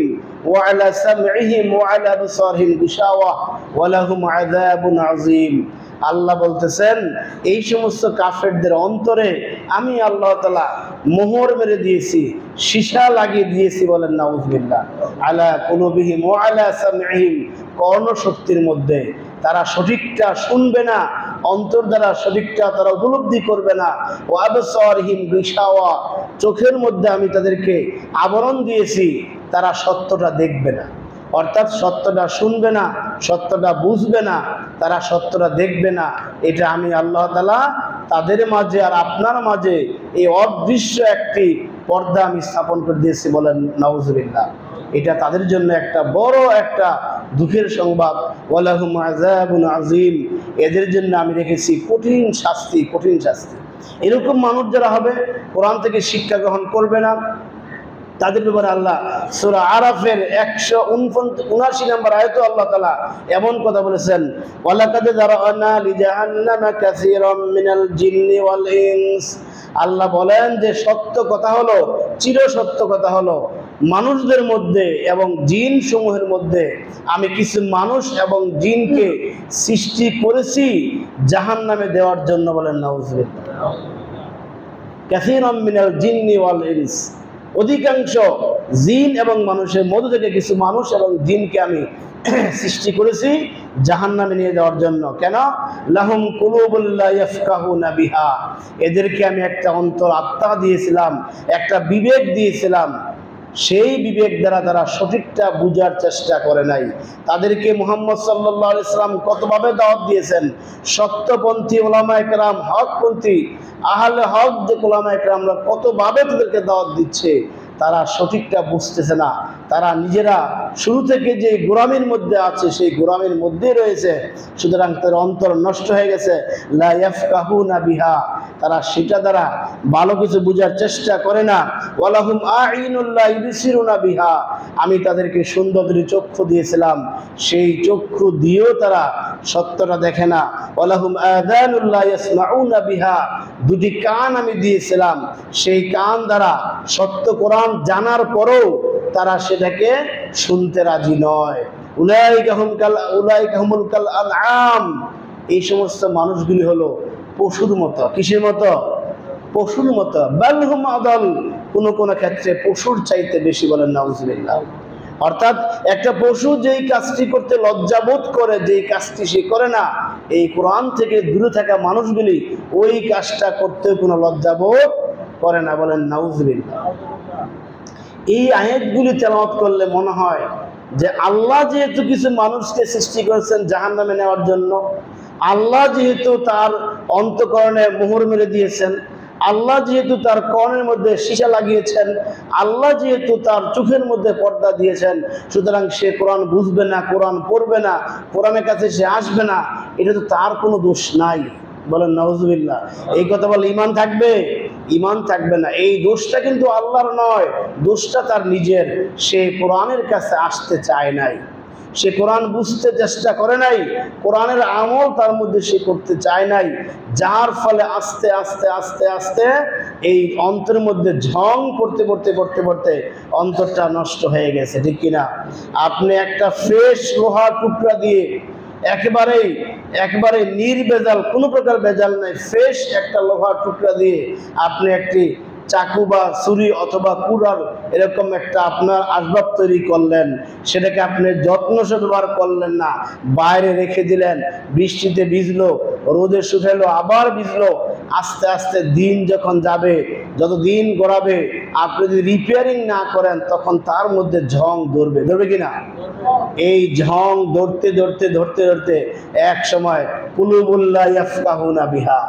ওয়া আলা সামইহিম ওয়া আলা আবসারিহিম গিশাওয়া ওয়া লাহুম আযাবুন আযীম। আল্লাহ বলতেছেন, এই সমস্ত কাফেরদের অন্তরে আমি আল্লাহ তাআলা মোহর মেরে দিয়েছি, সীসা লাগিয়ে দিয়েছি। বলেন নাউযুবিল্লাহ। আলা কুলুবিহিম ওয়া আলা সামইহিম, কর্ণশক্তির মধ্যে তারা সঠিকটা শুনবে না, অন্তর দ্বারা সঠিকটা তারা উপলব্ধি করবে না। ও আবসারিহিম গিশাওয়া, চোখের মধ্যে আমি তাদেরকে আবরণ দিয়েছি, তারা সত্যটা দেখবে না। অর্থাৎ সত্যটা শুনবে না, সত্যটা বুঝবে না, তারা সত্যটা দেখবে না। এটা আমি আল্লাহ তাআলা তাদের মাঝে আর আপনার মাঝে এই অদৃশ্য একটি পর্দা আমি স্থাপন করে দিয়েছি, বলেন নাউজুবিল্লাহ। এটা তাদের জন্য একটা বড় একটা দুঃখের সংবাদ। ওয়ালাহুম আযাবুন আযীম, এদের জন্য আমি রেখেছি কঠিন শাস্তি, কঠিন শাস্তি। এরকম মানুষ যারা হবে, কোরআন থেকে শিক্ষা গ্রহণ করবে না, তাদের ব্যাপারে আল্লাহ সূরা আরাফের 179 নম্বর আয়াতে আল্লাহ তাআলা এমন কথা বলেছেন, ওয়ালাকাদ যারানা লিজাহান্নামা কাসীরাম মিনাল জিন্নি ওয়াল ইনস। আল্লাহ বলেন যে সত্য কথা হলো, চির সত্য কথা হলো, মানুষদের মধ্যে এবং জিন সমূহের মধ্যে আমি কিছু মানুষ এবং জিনকে সৃষ্টি করেছি জাহান্নামে দেওয়ার জন্য, বলেন নাউজুবিল্লাহ। কাসীরাম মিনাল জিন্নি ওয়াল ইনস, অধিকাংশ জিন এবং মানুষের মধ্য থেকে কিছু মানুষ এবং জিনকে আমি সৃষ্টি করেছি জাহান্নামে নিয়ে যাওয়ার জন্য। কেন? লাহুম কুলুবুল লা ইয়াফকাহুনা বিহা, এদেরকে আমি একটা অন্তর আত্মা দিয়েছিলাম, একটা বিবেক দিয়েছিলাম, সেই বিবেক দ্বারা তারা সঠিকটা বুঝার চেষ্টা করে নাই। তাদেরকে মুহাম্মদ সাল্লাল্লাহু আলাইহি সাল্লাম কতভাবে দাওয়াত দিয়েছেন, সত্যপন্থী ওলামায়ে কেরাম, হকপন্থী আহলে হক যে ওলামায়ে কেরামরা কতভাবে তাদেরকে দাওয়াত দিচ্ছে, তারা সঠিকটা বুঝতেছে না। তারা নিজেরা শুরু থেকে যে গোলামির মধ্যে আছে সেই গোলামির মধ্যেই রয়েছে, সুতরাং তার অন্তর নষ্ট হয়ে গেছে। লা ইয়াফকাহুনা বিহা, তারা সেটা দ্বারা ভালো কিছু বোঝার চেষ্টা করে না। ওয়ালাহুম আইনুল লা ইবসিরুনা বিহা, আমি তাদেরকে সুন্দর চক্ষু দিয়েছিলাম, সেই চক্ষু দিয়েও তারা সত্যটা দেখে না। ওয়ালাহুম আযানুল লা ইয়াসমাউনা বিহা, দুটি কান আমি দিয়েছিলাম, সেই কান দ্বারা সত্য কোরআন জানার পরেও তারা সেটাকে শুনতে রাজি নয়। উলাইকা হুমুল কাল আনআম, এই সমস্ত মানুষগুলি হলো পশুর মতো। কিসের মতো? পশুর মতো। বাল হুম আদাল, কোন কোন ক্ষেত্রে পশুর চাইতে বেশি, বলেন নাউজুবিল্লাহ। অর্থাৎ একটা পশু যেই কাজটি করতে লজ্জাবোধ করে, যেই কাজটি সে করে না, এই কোরআন থেকে দূরে থাকা মানুষগুলি ওই কাজটা করতেও কোনো লজ্জাবোধ করে না, বলেন নাউজুবিল্লাহ। এই আয়াতগুলি তেলাওয়াত করলে মনে হয় যে আল্লাহ যেহেতু কিছু মানুষকে সৃষ্টি করেছেন জাহান্নামে নেওয়ার জন্য, আল্লাহ যেহেতু তার অন্তঃকরণে মোহর মেরে দিয়েছেন, আল্লাহ যেহেতু তার কর্ণের মধ্যে সীসা লাগিয়েছেন, আল্লাহ যেহেতু তার চোখের মধ্যে পর্দা দিয়েছেন, সুতরাং সে কোরআন বুঝবে না, কোরআন পড়বে না, কোরআনের কাছে সে আসবে না, এটা তো তার কোনো দোষ নাই, বলেন নাউজুবিল্লাহ। এই কথা বলে ঈমান থাকবে? ঈমান থাকবে না। এই দোষটা কিন্তু আল্লাহর নয়, দোষটা তার নিজের। সে কোরআনের কাছে আসতে চায় নাই, সে কোরআন বুঝতে চেষ্টা করে নাই, কোরআনের আমল তার মধ্যে সে করতে চায় নাই, যার ফলে আস্তে আস্তে আস্তে আস্তে এই অন্তরের মধ্যে ঝং পড়তে পড়তে পড়তে পড়তে অন্তরটা নষ্ট হয়ে গেছে, ঠিক কিনা? আপনি একটা ফ্রেশ লোহার টুকরা দিয়ে একেবারে নির্ভেজাল, কোনো প্রকার ভেজাল নাই, ফ্রেশ একটা লোহার টুকরা দিয়ে আপনি একটি চাকু বা ছুরি অথবা কুড়াল এরকম একটা আপনার আসবাব তৈরি করলেন, সেটাকে আপনি যত্নসহ ব্যবহার করলেন না, বাইরে রেখে দিলেন, বৃষ্টিতে ভিজলো, রোদে শুকালো, আবার ভিজলো, আস্তে আস্তে দিন যখন যাবে, যত দিন গড়াবে, আপনি যদি রিপেয়ারিং না করেন তখন তার মধ্যে ঝং ধরবে কিনা? এই ঝং ধরতে এক সময় কুলুবুল লা ইয়াফকাহুনা বিহা,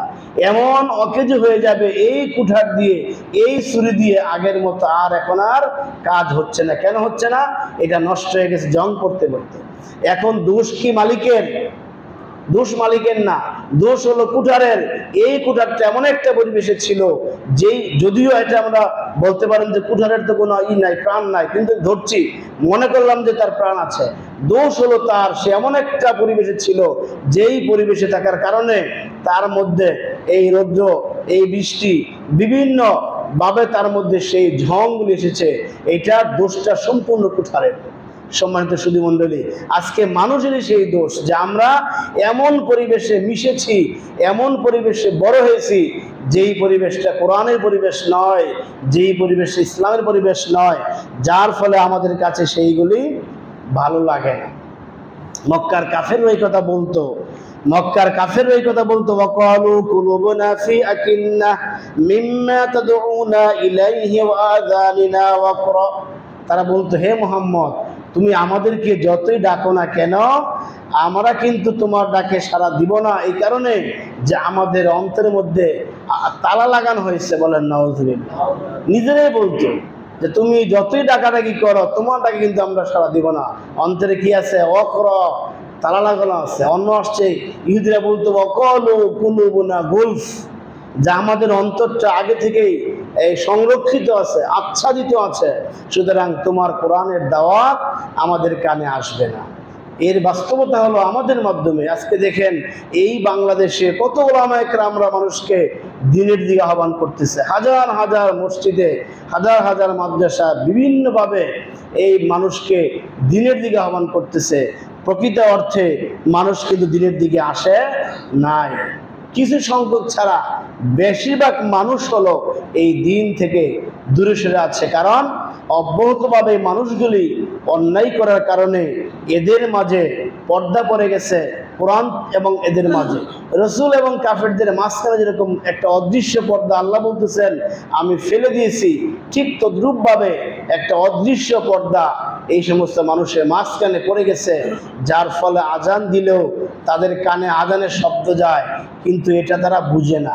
এমন অকেজো হয়ে যাবে এই কুঠার দিয়ে, এই ছুরি দিয়ে, আগের মতো আর এখন আর কাজ হচ্ছে না। কেন হচ্ছে না? এটা নষ্ট হয়ে গেছে জং পড়তে পড়তে। এখন দোষ কি মালিকের? দোষ মালিকের না, দোষ হলো কুঠারের। এই কুঠারটা এমন একটা পরিবেশে ছিল, যেই যদিও এটা আমরা বলতে পারেন যে কুঠারের তো কোনো নাই, প্রাণ নাই, কিন্তু ধরছি, মনে করলাম যে তার প্রাণ আছে। দোষ হলো তার, সে এমন একটা পরিবেশে ছিল, যেই পরিবেশে থাকার কারণে তার মধ্যে এই রৌদ্র, এই বৃষ্টি, বিভিন্ন ভাবে তার মধ্যে সেই ঝংগুলি এসেছে। এইটার দোষটা সম্পূর্ণ কুঠারের। সম্মানিত সুধী মণ্ডলী, আজকে মানুষেরই সেই দোষ যে আমরা এমন পরিবেশে মিশেছি, এমন পরিবেশে বড় হয়েছি, যেই পরিবেশটা কোরআনের পরিবেশ নয়, যেই পরিবেশ ইসলামের পরিবেশ নয়, যার ফলে আমাদের কাছে সেইগুলি ভালো লাগে না। মক্কার কাফের ওই কথা বলতো, ওয়াকালু কুলুবুনা ফি আকিন্নাহ মিম্মা তাদউনা ইলাইহি ওয়া আযানিনা ওয়াকরা। তারা বলতো, হে মুহাম্মদ, তুমি আমাদেরকে যতই ডাকো না কেন আমরা কিন্তু তোমার ডাকে সাড়া দিব না, এই কারণে যে আমাদের অন্তরের মধ্যে তালা লাগানো হয়েছে। বলেন নাউজুবিল্লাহ। নিজেরাই বলতো যে তুমি যতই ডাকাডাকি করো তোমার ডাকে কিন্তু আমরা সাড়া দিব না। অন্তরে কি আছে? অকর, তালা লাগানো আছে। অন্য আসছে ইহুদিরা বলতো অকলু কুলুবুনা গুলফ, যা আমাদের অন্তরটা আগে থেকেই এই সংরক্ষিত আছে, আচ্ছাদিত আছে, সুতরাং তোমার কোরআনের দাওয়াত আমাদের কানে আসবে না। এর বাস্তবতা হলো আমাদের মাধ্যমে আজকে দেখেন এই বাংলাদেশে কত ওলামায়ে কেরামরা মানুষকে দ্বীনের দিকে আহ্বান করতেছে। হাজার হাজার মসজিদে, হাজার হাজার মাদ্রাসা বিভিন্নভাবে এই মানুষকে দ্বীনের দিকে আহ্বান করতেছে। প্রকৃত অর্থে মানুষ কিন্তু দ্বীনের দিকে আসে নাই, কিছু সংখ্যক ছাড়া বেশিরভাগ মানুষ হলো এই দিন থেকে দূরে সরে আছে। কারণ অব্যাহতভাবে মানুষগুলি অন্যায় করার কারণে এদের মাঝে পর্দা পড়ে গেছে কোরআন এবং এদের মাঝে। রসুল এবং কাফেরদের মাঝখানে যেরকম একটা অদৃশ্য পর্দা আল্লাহ বলতেছেন আমি ফেলে দিয়েছি, ঠিক তদ্রূপভাবে একটা অদৃশ্য পর্দা এই সমস্ত মানুষের মাঝখানে পড়ে গেছে, যার ফলে আজান দিলেও তাদের কানে আজানের শব্দ যায়, কিন্তু এটা তারা বুঝে না।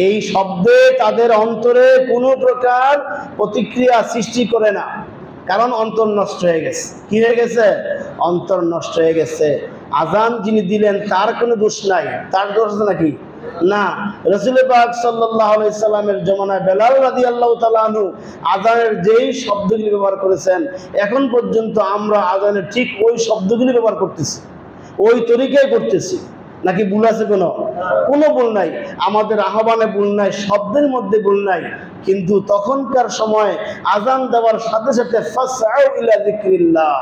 এই শব্দে তাদের অন্তরে কোনো প্রকার প্রতিক্রিয়া সৃষ্টি করে না, কারণ অন্তর নষ্ট হয়ে গেছে। কি হয়ে গেছে? অন্তর নষ্ট হয়ে গেছে। আজান যিনি দিলেন তার কোনো দোষ নাই, তার দোষ আছে নাকি? না। রাসূল পাক সাল্লাল্লাহু আলাইহি সাল্লামের জমানায় বেলাল রাদিয়াল্লাহু তাআলা আনহু আজানের যেই শব্দগুলি ব্যবহার করেছেন, এখন পর্যন্ত আমরা আজানের ঠিক ওই শব্দগুলি ব্যবহার করতেছি, ওই তরিকায় করতেছি। নাকি ভুল আছে? কোনো ভুল নাই। আমাদের আহ্বানে ভুল নাই, শব্দের মধ্যে ভুল নাই, কিন্তু তখনকার সময় আজান দেওয়ার সাথে সাথে ফাসআউ ইলা যিকরিল্লাহ,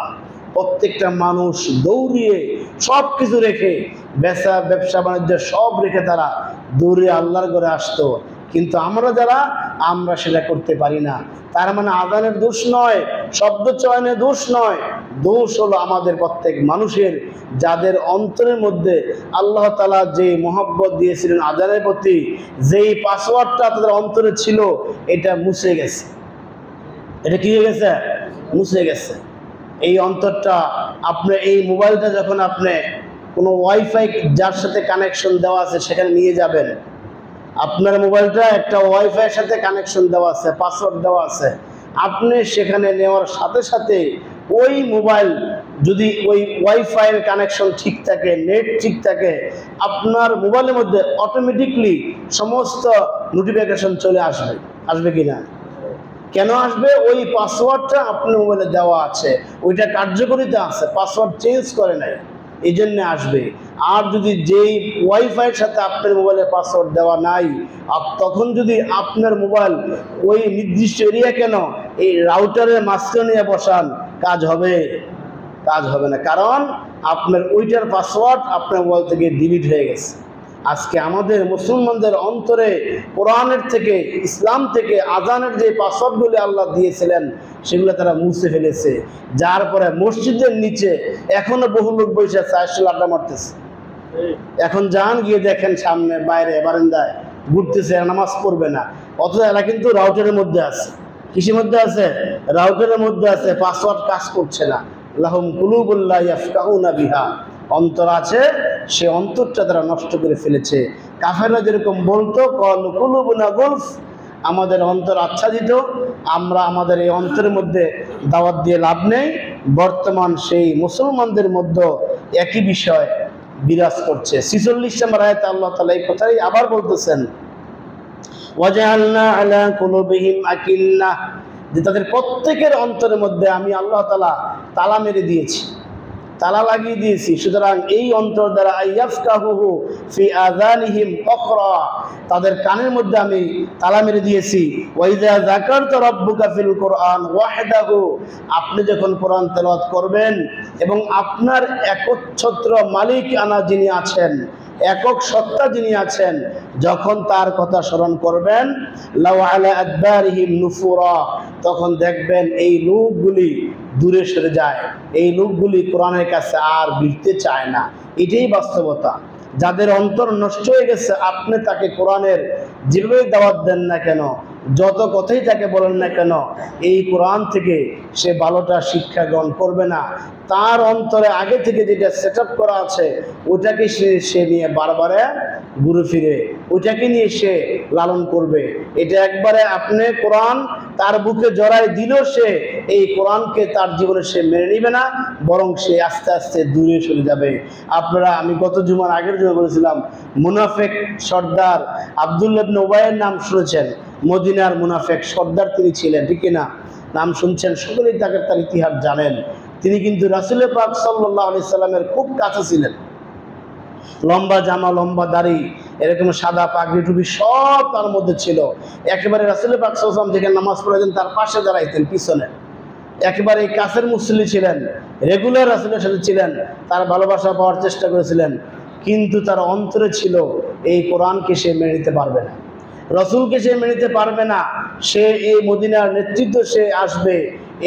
প্রত্যেকটা মানুষ দৌড়িয়ে সব কিছু রেখে, ব্যবসা বাণিজ্য সব রেখে তারা দৌড়িয়ে আল্লাহর ঘরে আসতো। কিন্তু আমরা যারা, আমরা সেটা করতে পারি না। তার মানে আজানের দোষ নয়, শব্দ চয়নের দোষ নয়, দোষ হলো আমাদের প্রত্যেক মানুষের, যাদের অন্তরের মধ্যে আল্লাহ তাআলা যে মহব্বত দিয়েছিলেন আজানের প্রতি, যেই পাসওয়ার্ডটা তাদের অন্তরে ছিল, এটা মুছে গেছে। এটা কি হয়ে গেছে? মুছে গেছে। এই অন্তরটা আপনি এই মোবাইলটা যখন আপনি কোনো ওয়াইফাই যার সাথে কানেকশন দেওয়া আছে সেখানে নিয়ে যাবেন, আপনার মোবাইলটা একটা ওয়াইফাইয়ের সাথে কানেকশন দেওয়া আছে, পাসওয়ার্ড দেওয়া আছে, আপনি সেখানে নেওয়ার সাথে সাথে ওই মোবাইল যদি ওই ওয়াইফাইয়ের কানেকশন ঠিক থাকে, নেট ঠিক থাকে, আপনার মোবাইলের মধ্যে অটোমেটিকলি সমস্ত নোটিফিকেশন চলে আসবে। আসবে কি না? কেন আসবে? ওই পাসওয়ার্ডটা আপনার মোবাইলে দেওয়া আছে, ওইটা কার্যকরিতা আছে, পাসওয়ার্ড চেঞ্জ করে নাই, এই জন্য আসবে। আর যদি যেই ওয়াইফাইয়ের সাথে আপনার মোবাইলের পাসওয়ার্ড দেওয়া নাই, তখন যদি আপনার মোবাইল ওই নির্দিষ্ট এরিয়া কেন এই রাউটারের মাঝখানে নিয়ে বসান, কাজ হবে? কাজ হবে না, কারণ আপনার ওইটার পাসওয়ার্ড আপনার মোবাইল থেকে ডিলিট হয়ে গেছে। আজকে আমাদের মুসলমানদের অন্তরে কোরআনের থেকে, ইসলাম থেকে আজানের যে পাসওয়ার্ডগুলি আল্লাহ দিয়েছিলেন সেগুলো তারা মুছে ফেলেছে, যার পরে মসজিদের নিচে এখনো বহু লোক বসে আছে, আসলে আড্ডা মারতেছে। এখন যান গিয়ে দেখেন সামনে বাইরে বারান্দায় ঘুরতেছে, নামাজ পড়বে না, অথচ এরা কিন্তু রাউটারের মধ্যে আছে। কিসের মধ্যে আছে? রাউটারের মধ্যে আছে, পাসওয়ার্ড কাজ করছে না। লাহুম কুলুবুন লা ইয়াফকাহুনা বিহা, অন্তর আছে, সে অন্তরটা তারা নষ্ট করে ফেলেছে। কাফেররা যেরকম বলতো ক্বালু কুলুবুনা গুলফ, আমাদের অন্তর আচ্ছাদিত, আমরা আমাদের এই অন্তরের মধ্যে দাওয়াত দিয়ে লাভ নেই। বর্তমান সেই মুসলমানদের মধ্যে একই বিষয় বিরাজ করছে। 46 নম্বর আয়াতে আল্লাহ তাআলা এই কথাই আবার বলতেছেন, ওয়াজআলনা আলা কুলুবিহিম আকিন্নাহ, যে তাদের প্রত্যেকের অন্তরের মধ্যে আমি আল্লাহ তাআলা তালা মেরে দিয়েছি, তালা লাগিয়ে দিয়েছি। সুতরাং এই অন্তর দ্বারা আইয়াফকাহুহু ফি আযানিহিম ওয়াকরা, তাদের কানের মধ্যে আমি তালা মেরে দিয়েছি। ওয়াইযা যাকারতা রাব্বুকা ফিল কুরআন ওয়াহদাহু, আপনি যখন কোরআন তেলাওয়াত করবেন এবং আপনার একচ্ছত্র মালিক আনা যিনি আছেন, একক সত্তা যিনি আছেন, যখন তার কথা স্মরণ করবেন, লাউ আলা আদবারিহিম নুফুরা, তখন দেখবেন এই লোকগুলি দূরে সরে যায়, এই লোকগুলি কোরআনের কাছে আর ভিড়তে চায় না। এটাই বাস্তবতা। যাদের অন্তর নষ্ট হয়ে গেছে, আপনি তাকে কোরআনের যেভাবে দাওয়াত দেন না কেন, যত কথাই তাকে বলেন না কেন, এই কোরআন থেকে সে ভালোটা শিক্ষা গ্রহণ করবে না। তার অন্তরে আগে থেকে যেটা সেট আপ করা আছে ওটাকে সে নিয়ে বারবারে ঘুরে ফিরে ওটাকে নিয়ে সে লালন করবে। এটা একবারে আপনি কোরআন তার বুকে জড়াই দিলেও সে এই কোরআনকে তার জীবনে সে মেনে নিবে না, বরং সে আস্তে আস্তে দূরে সরে যাবে। আপনারা, আমি গত জুমার আগের জন্য বলেছিলাম, মুনাফেক সর্দার আব্দুল্লাহ ইবনে উবাইয়ের নাম শুনেছেন। মদিনার মুনাফেক সর্দার তিনি ছিলেন, ঠিক না? নাম শুনছেন, সকলেই তার ইতিহাস জানেন। তিনি কিন্তু রাসূল পাক সাল্লাল্লাহু আলাইহি সাল্লামের খুব কাছে ছিলেন। লম্বা জামা, লম্বা দাড়ি, এরকম সাদা পাগড়ি টুপি সব তার মধ্যে ছিল। একেবারে রাসূল পাক সাল্লাল্লাহু আলাইহি ওয়াসাল্লাম যেখানে নামাজ পড়েছেন তার পাশে দাঁড়াইতেন, পিছনে। একেবারে কাছের মুসল্লি ছিলেন, রেগুলার রাসূলের সাথে ছিলেন, তার ভালোবাসা পাওয়ার চেষ্টা করেছিলেন। কিন্তু তার অন্তরে ছিল এই কোরআনকে সে মেনে নিতে পারবে না, রসুলকে সে মেনে নিতে পারবে না। সে এই মদিনার নেতৃত্ব সে আসবে,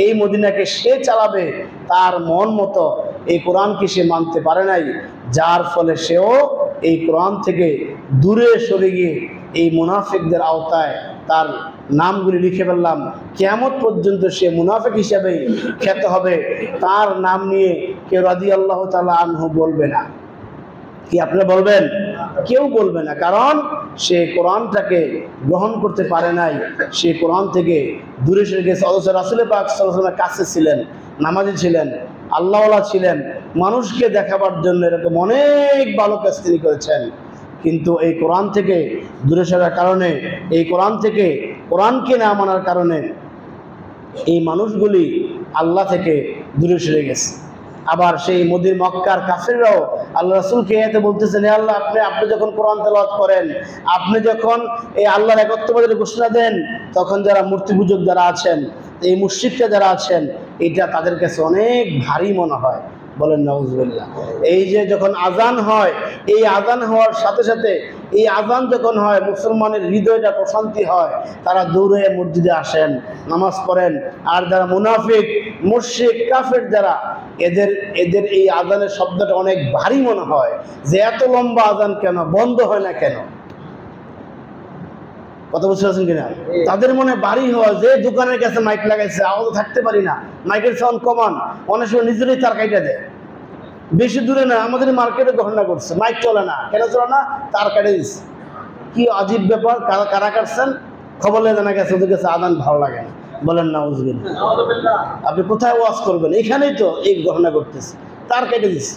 এই মদিনাকে সে চালাবে, তার মন মতো এই কোরআনকে সে মানতে পারে নাই। যার ফলে সেও এই কোরআন থেকে দূরে সরে গিয়ে এই মুনাফিকদের আওতায় তার নামগুলি লিখে ফেললাম। কিয়ামত পর্যন্ত সে মুনাফিক হিসাবেই খ্যাত হবে। তার নাম নিয়ে কেউ রাদিয়াল্লাহু তাআলা আনহু বলবে না। কি আপনারা বলবেন? কেউ বলবে না, কারণ সে কোরআনটাকে গ্রহণ করতে পারে নাই, সে কোরআন থেকে দূরে সরে গেছে। অথচ রাসূল পাক সাল্লাল্লাহু আলাইহি ওয়াসাল্লামের কাছে ছিলেন, নামাজি ছিলেন, আল্লাহওয়ালা ছিলেন, মানুষকে দেখাবার জন্য এরকম অনেক ভালো কাজ তিনি করেছেন। কিন্তু এই কোরআন থেকে দূরে সরার কারণে, এই কোরআন থেকে কোরআনকে না মানার কারণে এই মানুষগুলি আল্লাহ থেকে দূরে সরে গেছে। আবার সেই মদির মক্কার কাফিররাও আল্লাহ রাসূলকে এতে বলতেছেন, হে আল্লাহ, আপনি যখন কোরআন তেলাওয়াত করেন, আপনি যখন এই আল্লাহর একত্ববাদের ঘোষণা দেন, তখন যারা মূর্তি পূজক যারা আছেন, এই মুশরিকরা যারা আছেন, এটা তাদের কাছে অনেক ভারী মনে হয়। বলেন নাউজুবিল্লাহ। এই যে যখন আজান হয়, এই আজান হওয়ার সাথে সাথে, এই আজান যখন হয়, মুসলমানের হৃদয়টা প্রশান্তি হয়, তারা দৌড়ে মসজিদে আসেন, নামাজ পড়েন। আর যারা মুনাফিক, মুশরিক, কাফের যারা, এদের এই আজানের শব্দটা অনেক ভারী মনে হয়, যে এত লম্বা আজান কেন, বন্ধ হয় না কেন? কথা বুঝতে পারছেন কিনা? তাদের মনে ভারী হয় যে দোকানের কাছে মাইক লাগাইছে, আওয়াজ থাকতে পারি না, মাইকের সাউন্ড কমান। অনেক সময় নিজেরই তার কাইটা দেয়। বেশি দূরে না, আমাদের মার্কেটে ঘটনা করছে, মাইক চলে না, কেন চলে না? তার কাটে দিচ্ছে। কি আজীব ব্যাপার! কারা কাটছেন খবর লেগে জানা গেছে, ওদের কাছে আজান ভালো লাগে না। বলেন নাউজুবিল্লাহ। আপনি কোথায় ওয়াজ করবেন? এখানেই তো এই ঘটনা করতেছে, তার কেটে দিচ্ছে।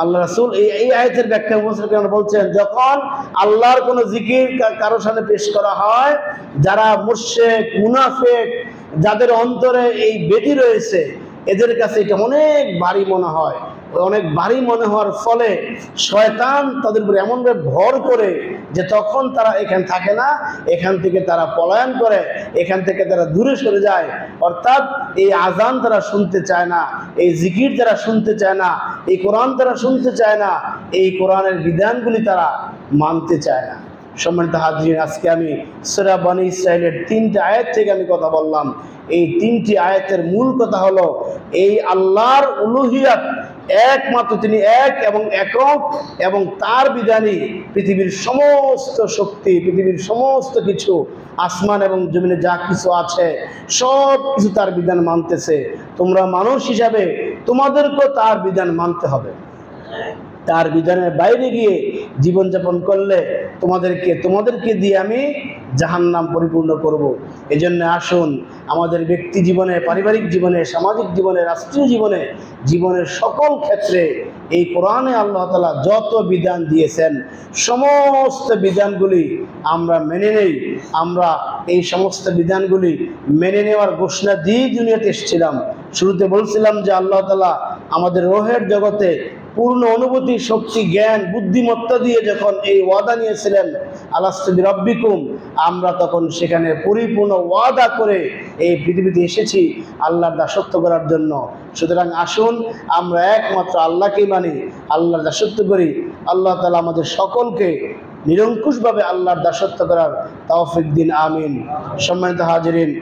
আল্লাহ রাসূল এই আয়াতের ব্যাখ্যা বলছেন, যখন আল্লাহর কোনো জিকির কারোর সামনে পেশ করা হয়, যারা মুশরিক, মুনাফিক, যাদের অন্তরে এই বেদি রয়েছে, এদের কাছে এটা অনেক ভারী মনে হয়। অনেক ভারী মনে হওয়ার ফলে শয়তান তাদের উপর এমনভাবে ভর করে যে তখন তারা এখানে থাকে না, এখান থেকে তারা পলায়ন করে, এখান থেকে তারা দূরে সরে যায়। অর্থাৎ এই আজান তারা শুনতে চায় না, এই জিকির তারা শুনতে চায় না, এই কোরআন তারা শুনতে চায় না, এই কোরআনের বিধানগুলি তারা মানতে চায় না। সম্মানিত হাজরিন, আজকে আমি সূরা বনী ইসরাঈলের 3টি আয়াত থেকে আমি কথা বললাম। এই 3টি আয়াতের মূল কথা হলো, এই আল্লাহর উলুহিয়াত, একমাত্র তিনি এক এবং একক, এবং তার বিধানই পৃথিবীর সমস্ত শক্তি, পৃথিবীর সমস্ত কিছু, আসমান এবং জমিনে যা কিছু আছে সব কিছু তার বিধান মানতেছে। তোমরা মানুষ হিসাবে তোমাদেরকেও তার বিধান মানতে হবে। তার বিধানের বাইরে গিয়ে জীবনযাপন করলে তোমাদেরকে দিয়ে আমি জাহান্নাম পরিপূর্ণ করব। এজন্য আসুন, আমাদের ব্যক্তি জীবনে, পারিবারিক জীবনে, সামাজিক জীবনে, রাষ্ট্রীয় জীবনে, জীবনের সকল ক্ষেত্রে এই কোরআনে আল্লাহ তাআলা যত বিধান দিয়েছেন, সমস্ত বিধানগুলি আমরা মেনে নেই। আমরা এই সমস্ত বিধানগুলি মেনে নেওয়ার ঘোষণা দিয়ে দুনিয়াতে এসেছিলাম। শুরুতে বলছিলাম যে আল্লাহ তাআলা আমাদের রূহের জগতে পূর্ণ অনুভূতি, শক্তি, জ্ঞান, বুদ্ধিমত্তা দিয়ে যখন এই ওয়াদা নিয়েছিলেন, আলাস্তু বিরাব্বিকুম, আমরা তখন সেখানে পরিপূর্ণ ওয়াদা করে এই পৃথিবীতে এসেছি আল্লাহর দাসত্ব করার জন্য। সুতরাং আসুন, আমরা একমাত্র আল্লাহকেই মানি, আল্লাহর দাসত্ব করি। আল্লাহ তাআলা আমাদের সকলকে নিরঙ্কুশভাবে আল্লাহর দাসত্ব করার তৌফিক দিন। আমিন। সম্মানিত হাজিরিন,